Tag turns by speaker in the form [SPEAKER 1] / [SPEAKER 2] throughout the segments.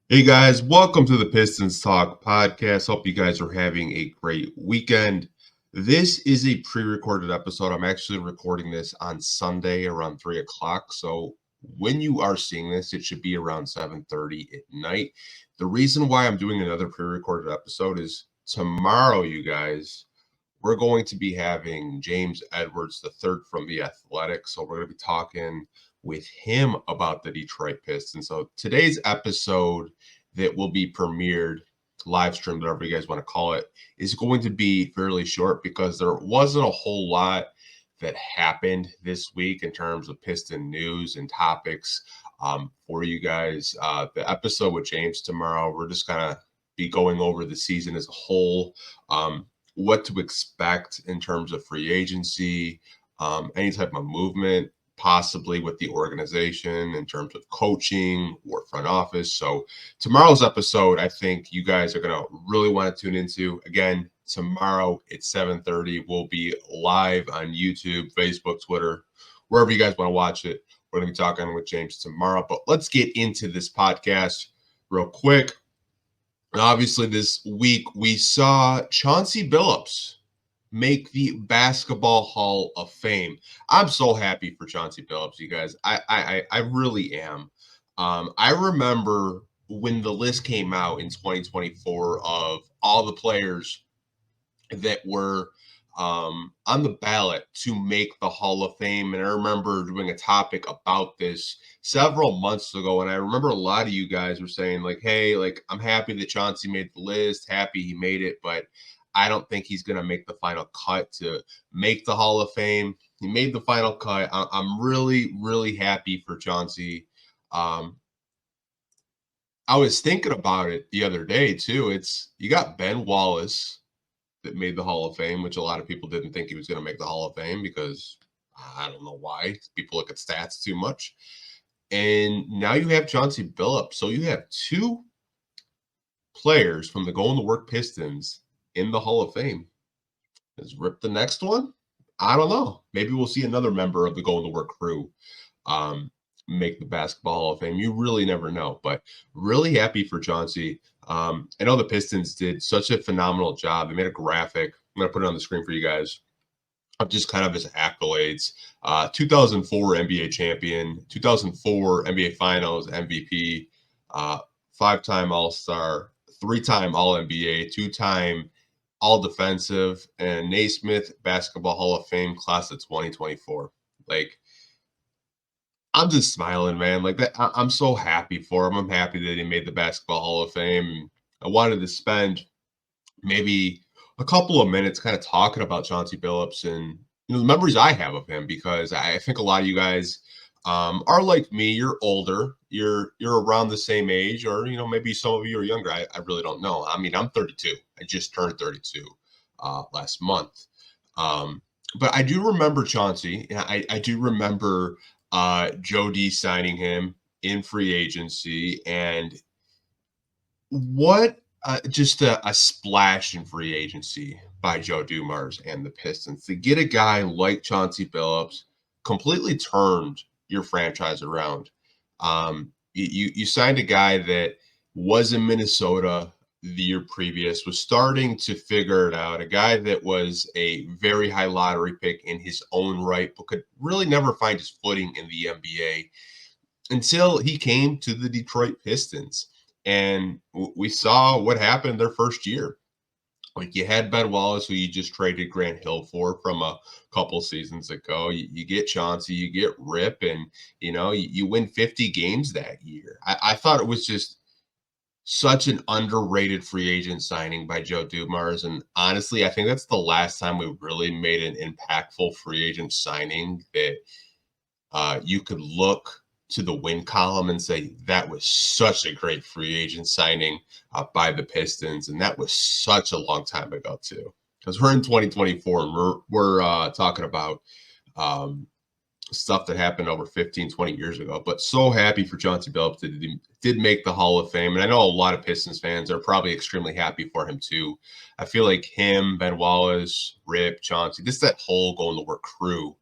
[SPEAKER 1] Hey guys, welcome to the Pistons Talk Podcast. Hope you guys are having a great weekend. This is a pre-recorded episode. I'm actually recording this on Sunday around 3 o'clock. So when you are seeing this, it should be around 7:30 at night. The reason why I'm doing another pre-recorded episode is tomorrow, you guys, we're going to be having James Edwards III from The Athletic. So we're going to be talking with him about the Detroit Pistons. So today's episode that will be premiered, live streamed, whatever you guys want to call it, is going to be fairly short because there wasn't a whole lot that happened this week in terms of Piston news and topics for you guys. The episode with James tomorrow, we're just going to be going over the season as a whole. What to expect in terms of free agency, any type of movement, possibly with the organization in terms of coaching or front office. So tomorrow's episode, I think you guys are going to really want to tune into. Again, tomorrow at 7:30, we'll be live on YouTube, Facebook, Twitter, wherever you guys want to watch it. We're going to be talking with James tomorrow. But let's get into this podcast real quick. Obviously, this week we saw Chauncey Phillips make the Basketball Hall of Fame. I'm so happy for Chauncey Phillips, you guys. I really am. I remember when the list came out in 2024 of all the players that were on the ballot to make the Hall of Fame. And I remember doing a topic about this several months ago. And I remember a lot of you guys were saying, like, hey, like, I'm happy that Chauncey made the list, happy he made it, but I don't think he's going to make the final cut to make the Hall of Fame. He made the final cut. I'm really, really happy for Chauncey. Um, I was thinking about it the other day, too. You got Ben Wallace that made the Hall of Fame, which a lot of people didn't think he was going to make the Hall of Fame because I don't know why. People look at stats too much. And now you have Chauncey Billups. So you have two players from the Going to Work Pistons in the Hall of Fame. Is Rip the next one? I don't know. Maybe we'll see another member of the Going to Work crew make the Basketball Hall of Fame. You really never know, but really happy for Chauncey. I know the Pistons did such a phenomenal job. They made a graphic. I'm going to put it on the screen for you guys of just kind of his accolades. 2004 NBA champion, 2004 NBA Finals MVP, five-time All-Star, three-time All-NBA, two-time All-Defensive, and Naismith Basketball Hall of Fame class of 2024. Like, I'm just smiling, man. Like that, I'm so happy for him. I'm happy that he made the Basketball Hall of Fame. I wanted to spend maybe a couple of minutes kind of talking about Chauncey Billups and the memories I have of him because I think a lot of you guys are like me. You're older. You're around the same age, or maybe some of you are younger. I really don't know. I mean, I'm 32. I just turned 32 last month. Um, but I do remember Chauncey. I do remember Joe D signing him in free agency, and what just a splash in free agency by Joe Dumars and the Pistons to get a guy like Chauncey Billups completely turned your franchise around. You signed a guy that was in Minnesota the year previous, was starting to figure it out, a guy that was a very high lottery pick in his own right, but could really never find his footing in the NBA until he came to the Detroit Pistons. And we saw what happened their first year. Like you had Ben Wallace, who you just traded Grant Hill for from a couple seasons ago. You get Chauncey, you get Rip, and you win 50 games that year. I thought it was just such an underrated free agent signing by Joe Dumars. And honestly, I think that's the last time we really made an impactful free agent signing that you could look to the win column and say that was such a great free agent signing by the Pistons, and that was such a long time ago too. Because we're in 2024 and we're talking about stuff that happened over 15, 20 years ago. But so happy for Chauncey Billups that he did make the Hall of Fame, and I know a lot of Pistons fans are probably extremely happy for him too. I feel like him, Ben Wallace, Rip, Chauncey, just that whole Going to Work crew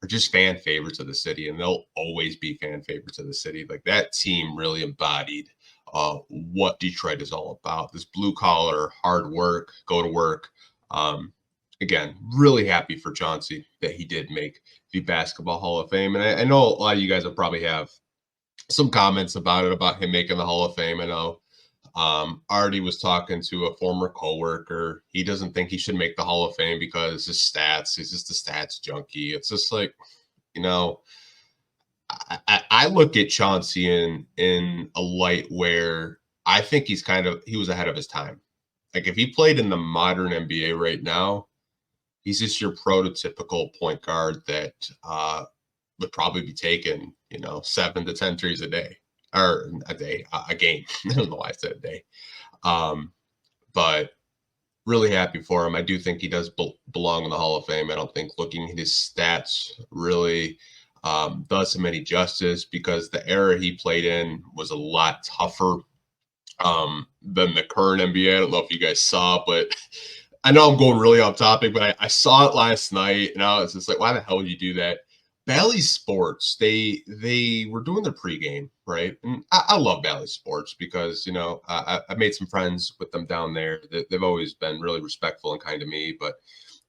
[SPEAKER 1] are just fan favorites of the city, and they'll always be fan favorites of the city. Like that team really embodied what Detroit is all about. This blue collar, hard work, go to work. Um, Again, really happy for Chauncey that he did make the Basketball Hall of Fame. And I know a lot of you guys will probably have some comments about it, about him making the Hall of Fame. I know Artie was talking to a former coworker. He doesn't think he should make the Hall of Fame because his stats, he's just a stats junkie. It's just like, you know, I look at Chauncey in a light where I think he was ahead of his time. Like if he played in the modern NBA right now, he's just your prototypical point guard that would probably be taking, 7 to 10 threes a day or a game. I don't know why I said a day. But really happy for him. I do think he does belong in the Hall of Fame. I don't think looking at his stats really does him any justice because the era he played in was a lot tougher than the current NBA. I don't know if you guys saw, but I know I'm going really off topic, but I saw it last night and I was just like, why the hell would you do that? Bally Sports, they were doing their pregame, right? And I love Bally Sports because, I made some friends with them down there. They've always been really respectful and kind to me, but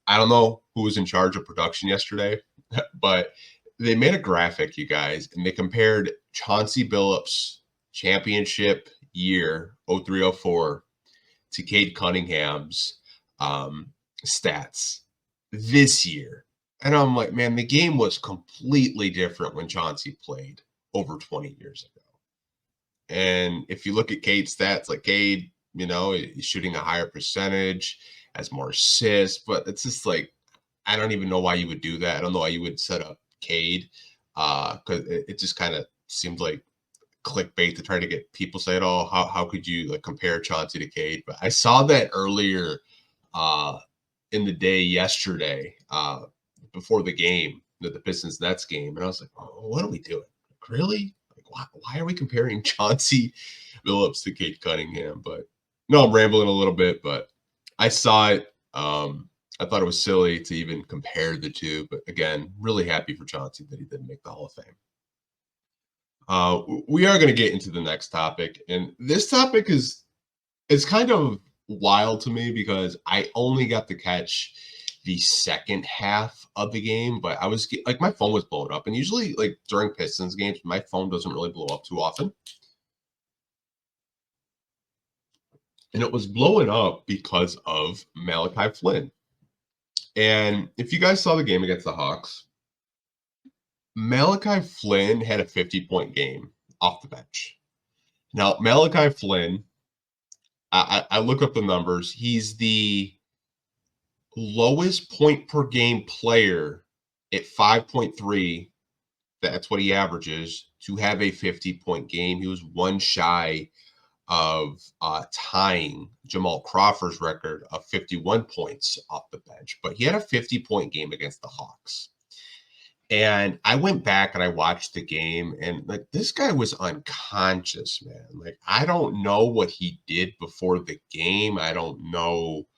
[SPEAKER 1] I don't know who was in charge of production yesterday, but they made a graphic, you guys, and they compared Chauncey Billups' championship year, 03-04, to Cade Cunningham's stats this year. And I'm like, man, the game was completely different when Chauncey played over 20 years ago. And if you look at Cade's stats, like Cade, he's shooting a higher percentage, has more assists, but it's just like, I don't even know why you would do that. I don't know why you would set up Cade because it just kind of seemed like clickbait to try to get people saying, oh, how could you like compare Chauncey to Cade? But I saw that earlier in the day yesterday before the game, the Pistons Nets game, and I was like, oh, what are we doing? Really? Like, why are we comparing Chauncey Billups to Cade Cunningham? But no, I'm rambling a little bit, but I saw it. I thought it was silly to even compare the two, but again, really happy for Chauncey that he didn't make the Hall of Fame. We are going to get into the next topic, and this topic is kind of wild to me because I only got to catch the second half of the game, but I was like, my phone was blowing up, and usually like during Pistons games, my phone doesn't really blow up too often. And it was blowing up because of Malachi Flynn. And if you guys saw the game against the Hawks, Malachi Flynn had a 50-point game off the bench. Now, Malachi Flynn, I look up the numbers. He's the lowest point per game player at 5.3. That's what he averages to have a 50-point game. He was one shy of tying Jamal Crawford's record of 51 points off the bench, but he had a 50-point game against the Hawks. And I went back and I watched the game, and like this guy was unconscious, man. Like I don't know what he did before the game. I don't know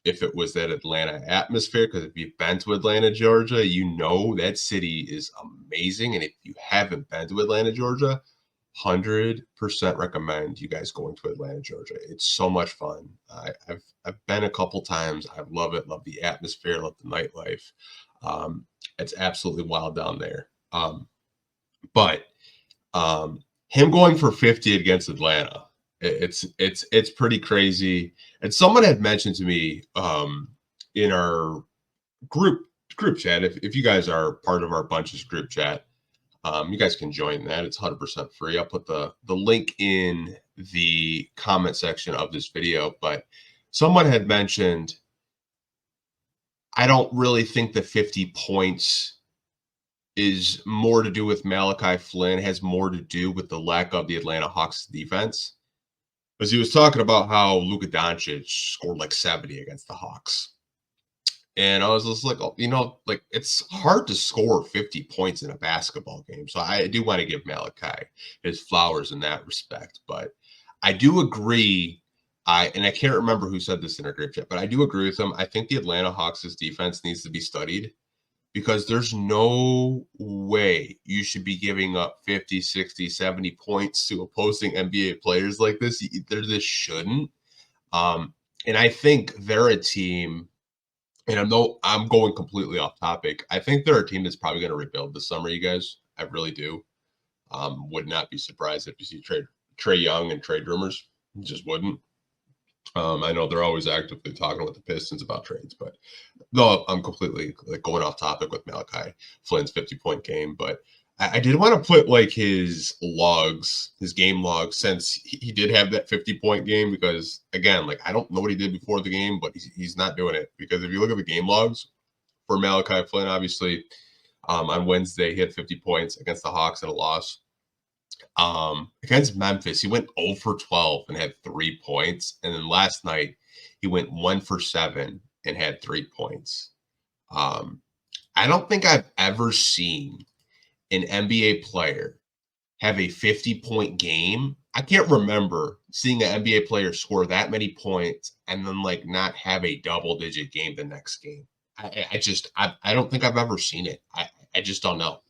[SPEAKER 1] if it was that Atlanta atmosphere, because if you've been to Atlanta, Georgia, you know that city is amazing. And if you haven't been to Atlanta, Georgia, 100% recommend you guys going to Atlanta, Georgia. It's so much fun. I've been a couple times. I love it. Love the atmosphere. Love the nightlife. It's absolutely wild down there. But him going for 50 against Atlanta, it's pretty crazy. And someone had mentioned to me in our group chat, if you guys are part of our Bunches group chat, you guys can join that. It's 100% free. I'll put the link in the comment section of this video. But someone had mentioned, I don't really think the 50 points is more to do with Malachi Flynn. It has more to do with the lack of the Atlanta Hawks defense. Because he was talking about how Luka Doncic scored like 70 against the Hawks. And I was just like, oh, like it's hard to score 50 points in a basketball game. So I do want to give Malachi his flowers in that respect. But I do agree. And I can't remember who said this in our group chat, but I do agree with him. I think the Atlanta Hawks' defense needs to be studied. because there's no way you should be giving up 50, 60, 70 points to opposing NBA players like this. This shouldn't. And I think they're a team, and I'm going completely off topic. I think they're a team that's probably going to rebuild this summer, you guys. I really do. Would not be surprised if you see Trae Young and trade rumors. Just wouldn't. I know they're always actively talking with the Pistons about trades, but no, I'm completely going off topic with Malachi Flynns' 50-point game. But I did want to put his game logs, since he did have that 50-point game, because again, I don't know what he did before the game, but he's not doing it, because if you look at the game logs for Malachi Flynn, obviously on Wednesday he had 50 points against the Hawks in a loss. Against Memphis, he went 0 for 12 and had 3 points. And then last night, he went 1 for 7 and had 3 points. I don't think I've ever seen an NBA player have a 50-point game. I can't remember seeing an NBA player score that many points and then not have a double-digit game the next game. I don't think I've ever seen it. I just don't know.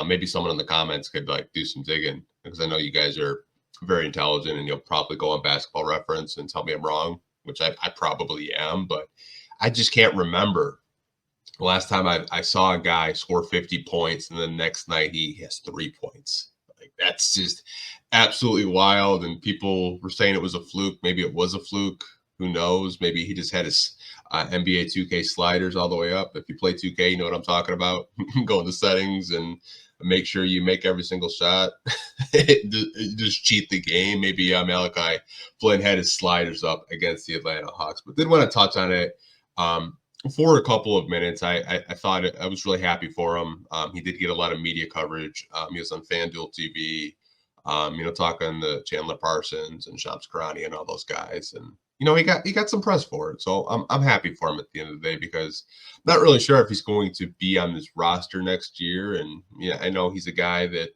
[SPEAKER 1] Maybe someone in the comments could do some digging, because I know you guys are very intelligent and you'll probably go on Basketball Reference and tell me I'm wrong, which I probably am, but I just can't remember the last time I saw a guy score 50 points and the next night he has 3 points. That's just absolutely wild. And people were saying it was a fluke. Maybe it was a fluke. Who knows? Maybe he just had his NBA 2K sliders all the way up. If you play 2K, you know what I'm talking about. Go into settings and make sure you make every single shot. Just cheat the game. Maybe Malachi Flynn had his sliders up against the Atlanta Hawks, but did want to touch on it for a couple of minutes. I thought I was really happy for him. He did get a lot of media coverage. He was on FanDuel TV, talking to Chandler Parsons and Shams Charania and all those guys. And he got some press for it. So I'm happy for him at the end of the day, because I'm not really sure if he's going to be on this roster next year. And I know he's a guy that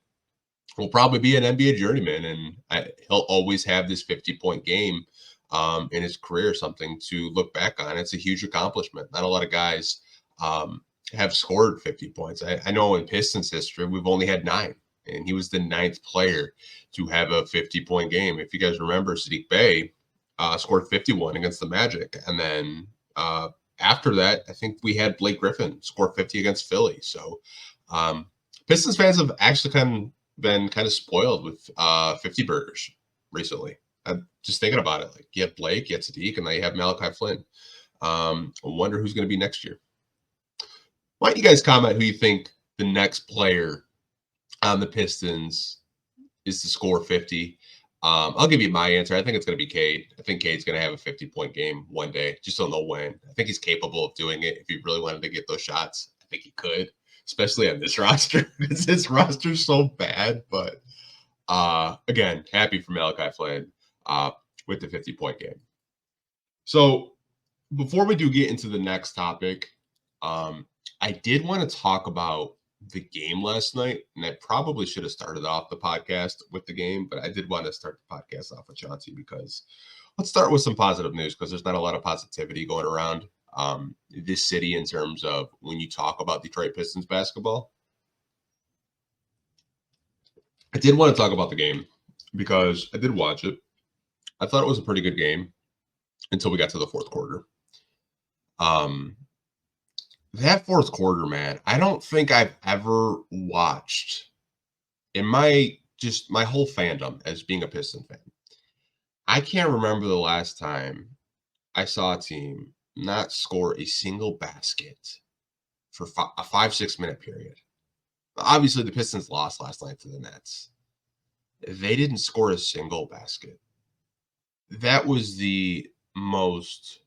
[SPEAKER 1] will probably be an NBA journeyman, and he'll always have this 50-point game in his career, something to look back on. It's a huge accomplishment. Not a lot of guys have scored 50 points. I know in Pistons history, we've only had 9, and he was the 9th player to have a 50-point game. If you guys remember, Sadiq Bey scored 51 against the Magic. And then after that, I think we had Blake Griffin score 50 against Philly. So Pistons fans have actually been kind of spoiled with 50 burgers recently. I'm just thinking about it. You have Blake, you have Sadiq, and now you have Malachi Flynn. I wonder who's going to be next year. Why don't you guys comment who you think the next player on the Pistons is to score 50? I'll give you my answer. I think it's going to be Cade. I think Cade's going to have a 50-point game one day. Just don't know when. I think he's capable of doing it. If he really wanted to get those shots, I think he could, especially on this roster. This roster's so bad. But again, happy for Malachi Flynn with the 50-point game. So before we do get into the next topic, I did want to talk about the game last night, and I probably should have started off the podcast with the game, but I did want to start the podcast off with Chauncey, because let's start with some positive news, because there's not a lot of positivity going around this city in terms of when you talk about Detroit Pistons basketball. I did want to talk about the game because I did watch it. I thought it was a pretty good game until we got to the fourth quarter. That fourth quarter, man, I don't think I've ever watched in my whole fandom as being a Piston fan. I can't remember the last time I saw a team not score a single basket for a 5-6 minute period. Obviously, the Pistons lost last night to the Nets. They didn't score a single basket. That was the most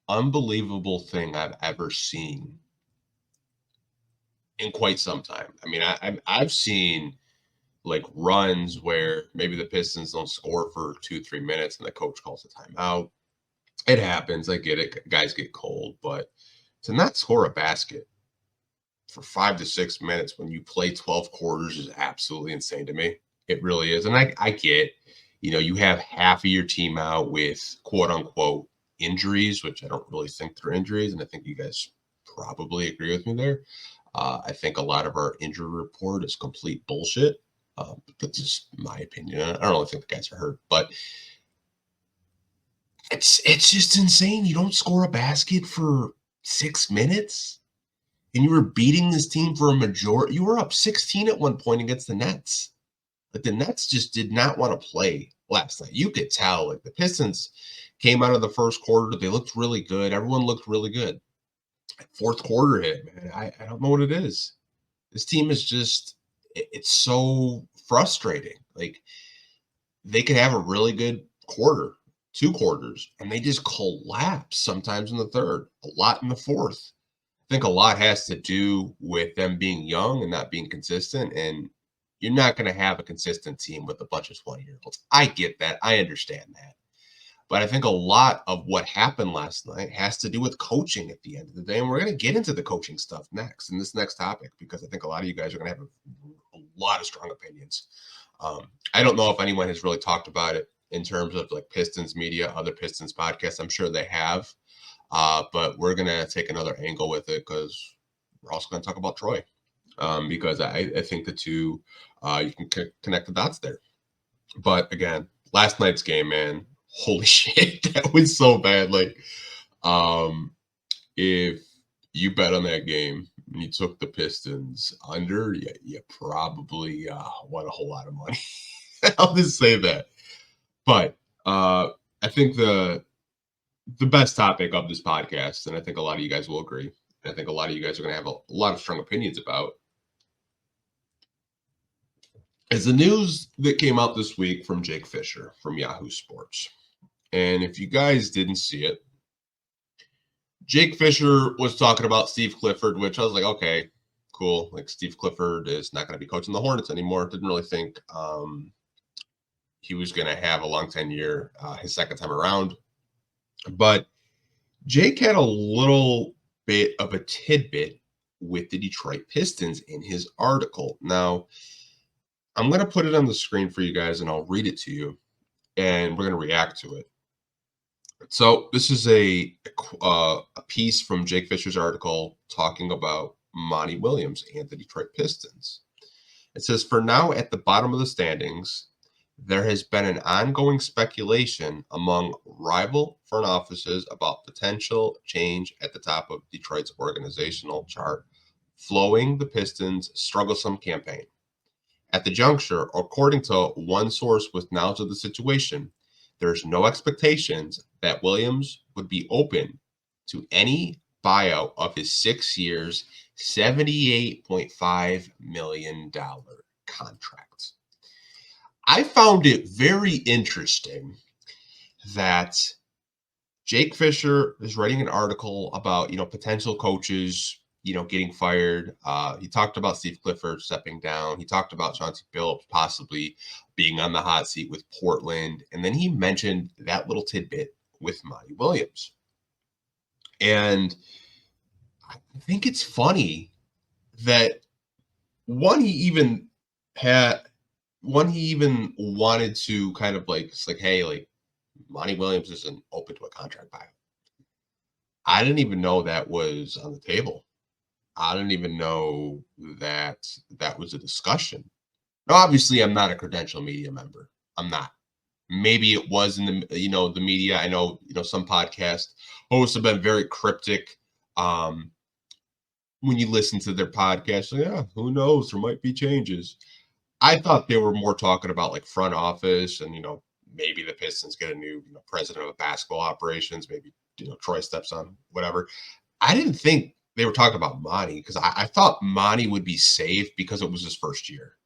[SPEAKER 1] unbelievable thing I've ever seen in quite some time. I mean, I've seen runs where maybe the Pistons don't score for 2-3 minutes and the coach calls a timeout. It happens. I get it. Guys get cold, but to not score a basket for 5 to 6 minutes when you play 12 quarters is absolutely insane to me. It really is. And I get, you have half of your team out with quote unquote injuries, which I don't really think they're injuries. And I think you guys probably agree with me there. I think a lot of our injury report is complete bullshit. That's just my opinion. I don't really think the guys are hurt, but it's just insane. You don't score a basket for 6 minutes, and you were beating this team for a majority. You were up 16 at one point against the Nets. Like the Nets just did not want to play last night. You could tell. Like the Pistons came out of the first quarter, they looked really good. Everyone looked really good. Fourth quarter hit, man. I don't know what it is. This team is just it's so frustrating. Like they could have a really good quarter, 2 quarters, and they just collapse sometimes in the third, a lot in the fourth. I think a lot has to do with them being young and not being consistent. And you're not going to have a consistent team with a bunch of 20-year-olds. I get that. I understand that. But I think a lot of what happened last night has to do with coaching at the end of the day. And we're going to get into the coaching stuff next in this next topic, because I think a lot of you guys are going to have a lot of strong opinions. I don't know if anyone has really talked about it in terms of like Pistons media, other Pistons podcasts. I'm sure they have. But we're going to take another angle with it because we're also going to talk about Troy. Because I think the two, you can connect the dots there. But again, last night's game, man, holy shit, that was so bad. Like, if you bet on that game and you took the Pistons under, you probably won a whole lot of money. I'll just say that. But I think the best topic of this podcast, and I think a lot of you guys will agree, and I think a lot of you guys are going to have a lot of strong opinions about, is the news that came out this week from Jake Fisher from Yahoo Sports. And if you guys didn't see it, Jake Fisher was talking about Steve Clifford, which I was like, okay, cool. Like Steve Clifford is not going to be coaching the Hornets anymore. Didn't really think he was going to have a long tenure his second time around. But Jake had a little bit of a tidbit with the Detroit Pistons in his article. Now, I'm going to put it on the screen for you guys, and I'll read it to you, and we're going to react to it. So this is a piece from Jake Fisher's article talking about Monty Williams and the Detroit Pistons. It says, for now, at the bottom of the standings, there has been an ongoing speculation among rival front offices about potential change at the top of Detroit's organizational chart, following the Pistons' strugglesome campaign. At the juncture, according to one source with knowledge of the situation, there's no expectations that Williams would be open to any buyout of his 6 years, $78.5 million contract. I found it very interesting that Jake Fisher is writing an article about, potential coaches, getting fired. He talked about Steve Clifford stepping down. He talked about Chauncey Phillips possibly being on the hot seat with Portland. And then he mentioned that little tidbit with Monty Williams. And I think it's funny that he even wanted to kind of like, it's like, hey, like Monty Williams isn't open to a contract buyout. I didn't even know that was on the table. I didn't even know that was a discussion. Now, obviously, I'm not a credential media member. I'm not. Maybe it was in the the media. I know some podcast hosts have been very cryptic. When you listen to their podcast, yeah, who knows? There might be changes. I thought they were more talking about like front office and maybe the Pistons get a new president of basketball operations. Maybe Troy steps on, whatever. I didn't think they were talking about Monty because I thought Monty would be safe because it was his first year.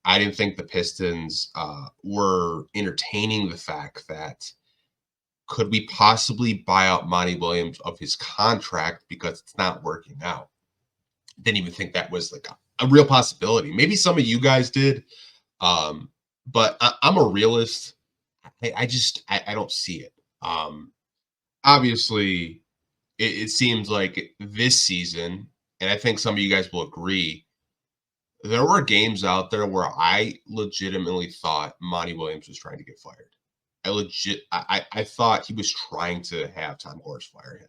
[SPEAKER 1] I didn't think the Pistons were entertaining the fact that could we possibly buy out Monty Williams of his contract because it's not working out. Didn't even think that was like a real possibility. Maybe some of you guys did, but I'm a realist. I don't see it. Obviously, it seems like this season, and I think some of you guys will agree, there were games out there where I legitimately thought Monty Williams was trying to get fired. I thought he was trying to have Tom Horse fire him.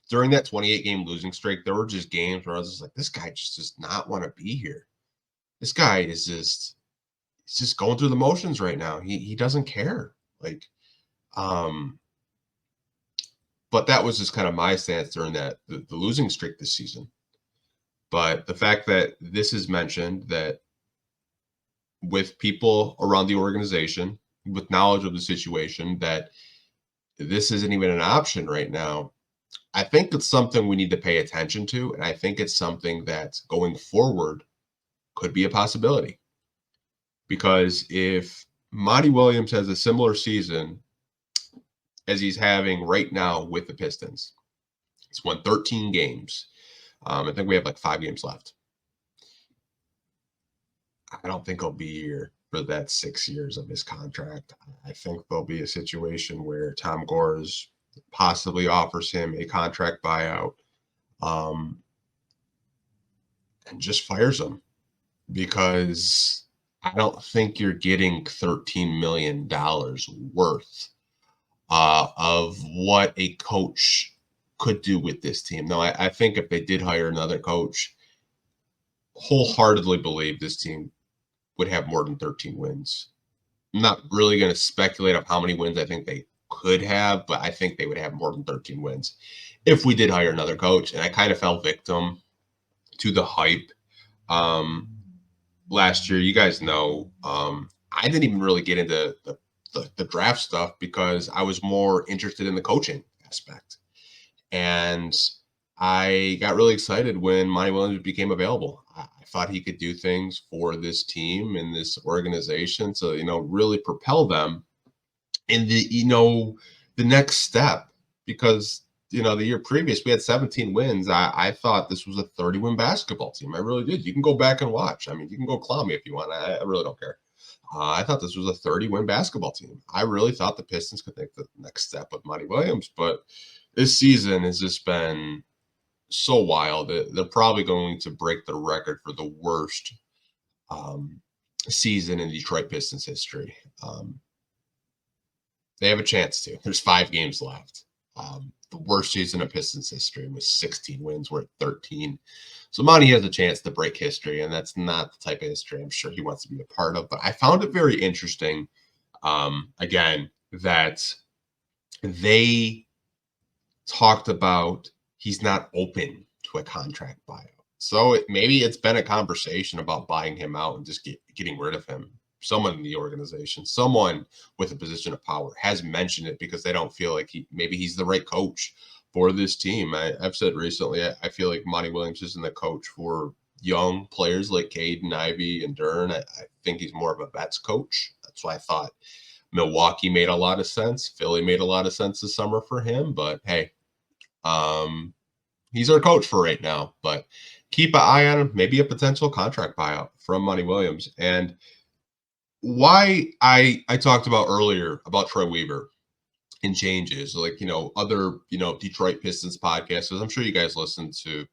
[SPEAKER 1] during that 28-game losing streak, there were just games where I was just like, this guy just does not want to be here. This guy is he's just going through the motions right now. He doesn't care. Like, um, but that was just kind of my stance during the losing streak this season. But the fact that this is mentioned, that with people around the organization with knowledge of the situation, that this isn't even an option right now, I think it's something we need to pay attention to. And I think it's something that going forward could be a possibility. Because if Monty Williams has a similar season as he's having right now with the Pistons, he's won 13 games. I think we have like 5 games left. I don't think he'll be here for that 6 years of his contract. I think there'll be a situation where Tom Gores possibly offers him a contract buyout, and just fires him, because I don't think you're getting $13 million worth of what a coach could do with this team. Now, I think if they did hire another coach, wholeheartedly believe this team would have more than 13 wins. I'm not really going to speculate on how many wins I think they could have, but I think they would have more than 13 wins if we did hire another coach. And I kind of fell victim to the hype last year. You guys know, I didn't even really get into the draft stuff because I was more interested in the coaching aspect. And I got really excited when Monty Williams became available. I thought he could do things for this team and this organization to, really propel them in the next step. Because, the year previous, we had 17 wins. I thought this was a 30-win basketball team. I really did. You can go back and watch. I mean, you can go clown me if you want. I really don't care. I thought this was a 30-win basketball team. I really thought the Pistons could take the next step with Monty Williams. But this season has just been so wild that they're probably going to break the record for the worst season in Detroit Pistons history. They have a chance to. There's 5 games left. The worst season of Pistons history was 16 wins. We're at 13. So Monty has a chance to break history, and that's not the type of history I'm sure he wants to be a part of. But I found it very interesting, again, that they talked about he's not open to a contract buyout. So maybe it's been a conversation about buying him out and just getting rid of him. Someone in the organization, someone with a position of power has mentioned it because they don't feel like maybe he's the right coach for this team. I've said recently, I feel like Monty Williams isn't the coach for young players like Caden, Ivey, and Dern. I think he's more of a vets coach. That's why I thought Milwaukee made a lot of sense. Philly made a lot of sense this summer for him. But hey, he's our coach for right now. But keep an eye on him. Maybe a potential contract buyout from Monty Williams. And why I talked about earlier about Troy Weaver and changes, like, other, Detroit Pistons podcasts. I'm sure you guys listen to,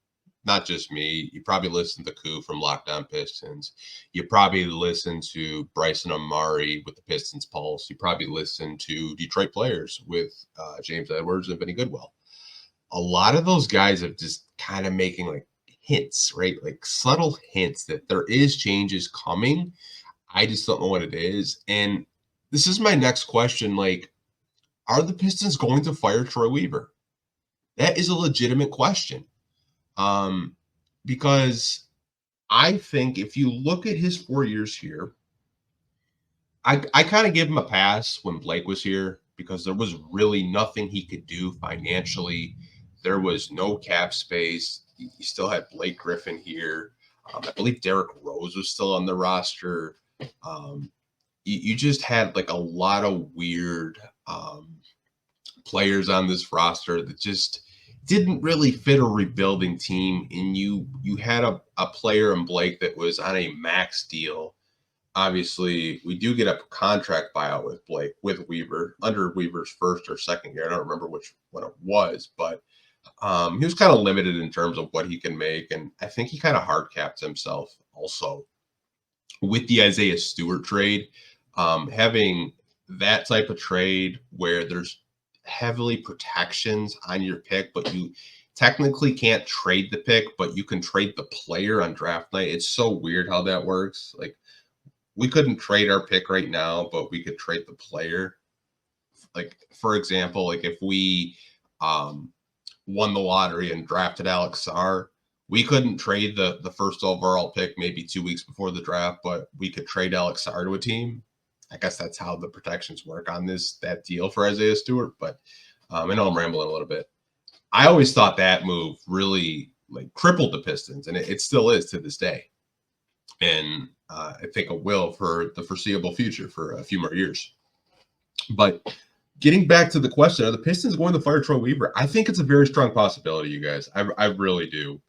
[SPEAKER 1] not just me. You probably listen to Koo from Lockdown Pistons. You probably listen to Bryson Amari with the Pistons Pulse. You probably listen to Detroit Players with James Edwards and Vinny Goodwill. A lot of those guys have just kind of making like hints, right? Like subtle hints that there is changes coming. I just don't know what it is. And this is my next question. Like, are the Pistons going to fire Troy Weaver? That is a legitimate question. Because I think if you look at his 4 years here, I kind of give him a pass when Blake was here because there was really nothing he could do financially. There was no cap space. You still had Blake Griffin here. I believe Derrick Rose was still on the roster. You just had like a lot of weird players on this roster that just didn't really fit a rebuilding team. And you had a player in Blake that was on a max deal. Obviously, we do get a contract buyout with Weaver under Weaver's first or second year. I don't remember which one it was, but he was kind of limited in terms of what he can make. And I think he kind of hard capped himself also with the Isaiah Stewart trade. Having that type of trade where there's heavily protections on your pick, but you technically can't trade the pick, but you can trade the player on draft night. It's so weird how that works. Like, we couldn't trade our pick right now, but we could trade the player. Like, for example, like if we won the lottery and drafted Alex Sarr, we couldn't trade the first overall pick maybe 2 weeks before the draft, but we could trade Alex Sarr to a team. I guess that's how the protections work on that deal for Isaiah Stewart. But I know I'm rambling a little bit. I always thought that move really like crippled the Pistons, and it still is to this day. And I think it will for the foreseeable future for a few more years. But getting back to the question, are the Pistons going to fire Troy Weaver? I think it's a very strong possibility, you guys. I really do.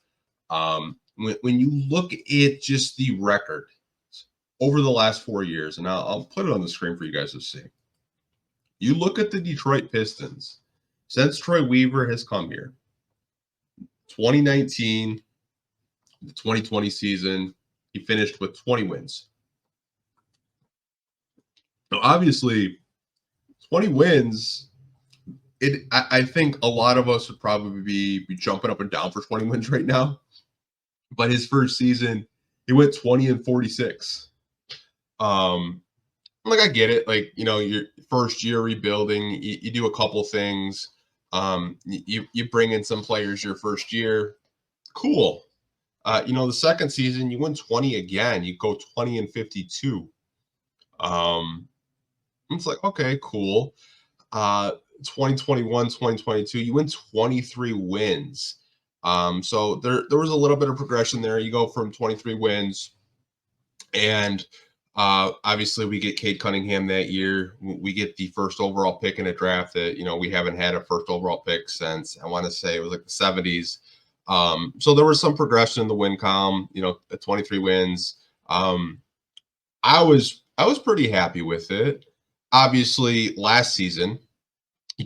[SPEAKER 1] When you look at just the record over the last 4 years, and I'll put it on the screen for you guys to see. You look at the Detroit Pistons since Troy Weaver has come here. 2019, the 2020 season, he finished with 20 wins. Now, obviously, 20 wins, I think a lot of us would probably be jumping up and down for 20 wins right now. But his first season, he went 20-46. Like, I get it. Like, your first year rebuilding, you do a couple things. You bring in some players your first year. Cool. The second season, you win 20 again. You go 20-52. It's like, okay, cool. 2021, 2022, you win 23 wins. So there was a little bit of progression there. You go from 23 wins, and obviously we get Cade Cunningham that year. We get the first overall pick in a draft that, we haven't had a first overall pick since, I want to say it was like the 70s. So there was some progression in the win column, 23 wins. I was pretty happy with it. Obviously, last season,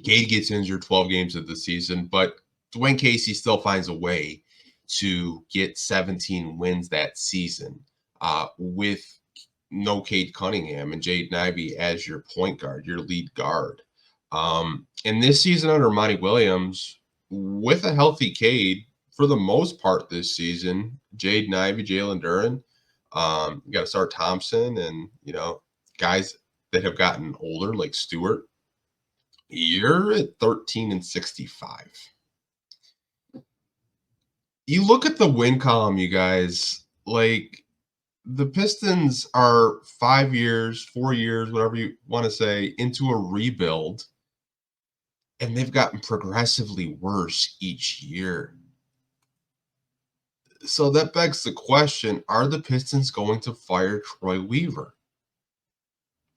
[SPEAKER 1] Cade gets injured 12 games of the season, but Dwayne Casey still finds a way to get 17 wins that season with no Cade Cunningham and Jaden Ivey as your point guard, your lead guard. And this season under Monty Williams, with a healthy Cade, for the most part this season, Jaden Ivey, Jalen Duren, you got to start Thompson and, guys that have gotten older like Stewart, you're at 13-65. You look at the win column, you guys, like the Pistons are 5 years, 4 years, whatever you want to say, into a rebuild, and they've gotten progressively worse each year. So that begs the question, are the Pistons going to fire Troy Weaver?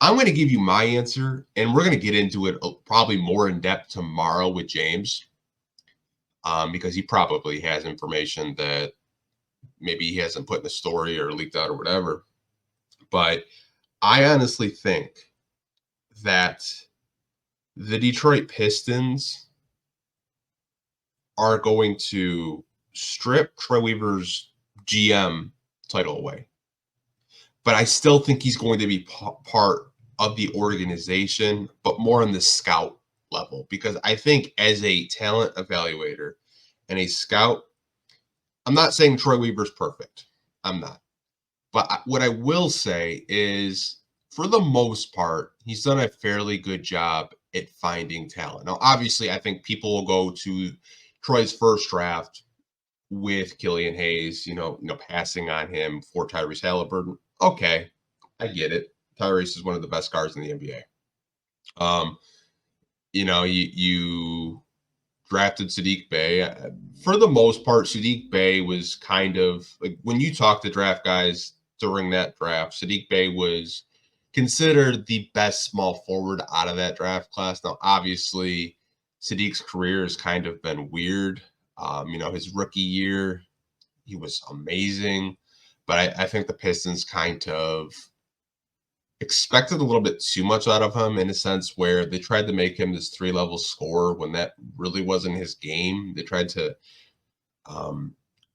[SPEAKER 1] I'm going to give you my answer, and we're going to get into it probably more in depth tomorrow with James, because he probably has information that maybe he hasn't put in the story or leaked out or whatever. But I honestly think that the Detroit Pistons are going to strip Troy Weaver's GM title away. But I still think he's going to be part of the organization, but more on the scout level, because I think as a talent evaluator and a scout, I'm not saying Troy Weaver's perfect. I'm not. But what I will say is, for the most part, he's done a fairly good job at finding talent. Now, obviously, I think people will go to Troy's first draft with Killian Hayes, passing on him for Tyrese Halliburton. Okay, I get it. Tyrese is one of the best guards in the NBA. You drafted Saddiq Bey. For the most part, Saddiq Bey was kind of like, when you talk to draft guys during that draft, Saddiq Bey was considered the best small forward out of that draft class. Now, obviously, Saddiq's career has kind of been weird. His rookie year, he was amazing. But I think the Pistons kind of expected a little bit too much out of him, in a sense where they tried to make him this 3-level scorer when that really wasn't his game. They tried to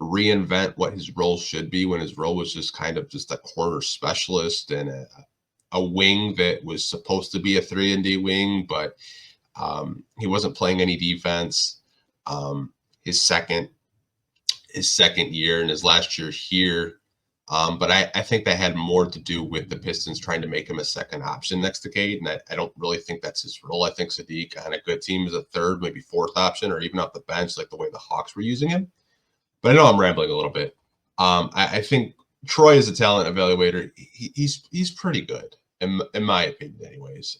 [SPEAKER 1] reinvent what his role should be, when his role was just kind of just a corner specialist and a wing that was supposed to be a 3-and-D wing, but he wasn't playing any defense. his second year and his last year here. But I think that had more to do with the Pistons trying to make him a second option next to Cade. And I don't really think that's his role. I think Sadiq on a good team is a third, maybe fourth option, or even off the bench, like the way the Hawks were using him. But I know I'm rambling a little bit. I think Troy is a talent evaluator. He's pretty good, in my opinion, anyways.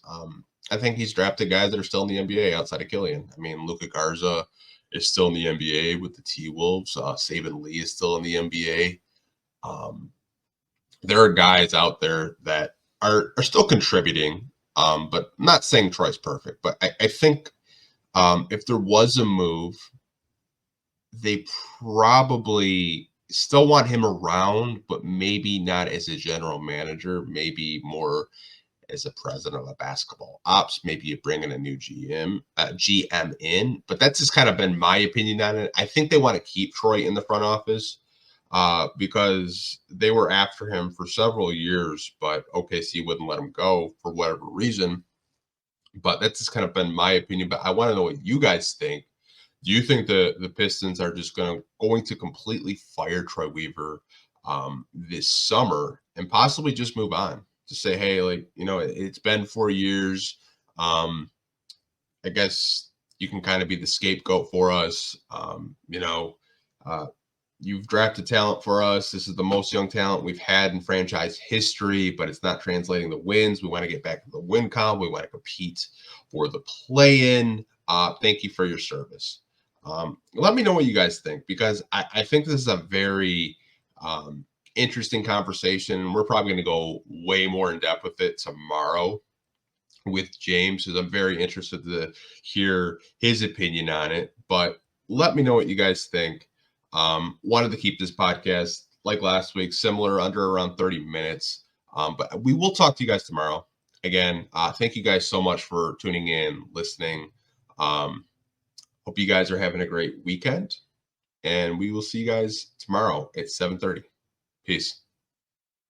[SPEAKER 1] I think he's drafted guys that are still in the NBA outside of Killian. I mean, Luka Garza is still in the NBA with the T-Wolves. Saban Lee is still in the NBA. There are guys out there that are still contributing, but I'm not saying Troy's perfect. But I think if there was a move, they probably still want him around, but maybe not as a general manager, maybe more as a president of a basketball ops. Maybe you bring in a new GM in, but that's just kind of been my opinion on it. I think they want to keep Troy in the front office because they were after him for several years, but OKC wouldn't let him go for whatever reason. But that's just kind of been my opinion. But I want to know what you guys think. Do you think the Pistons are just going to completely fire Troy Weaver this summer and possibly just move on to say, hey, like, it's been 4 years. I guess you can kind of be the scapegoat for us. You've drafted talent for us. This is the most young talent we've had in franchise history, but it's not translating the wins. We want to get back to the win column. We want to compete for the play-in. Thank you for your service. Let me know what you guys think, because I think this is a very interesting conversation. We're probably going to go way more in depth with it tomorrow with James, because I'm very interested to hear his opinion on it. But let me know what you guys think. Wanted to keep this podcast like last week, similar, under around 30 minutes. But we will talk to you guys tomorrow. Again, thank you guys so much for tuning in, listening. Hope you guys are having a great weekend, and we will see you guys tomorrow at 7:30. Peace.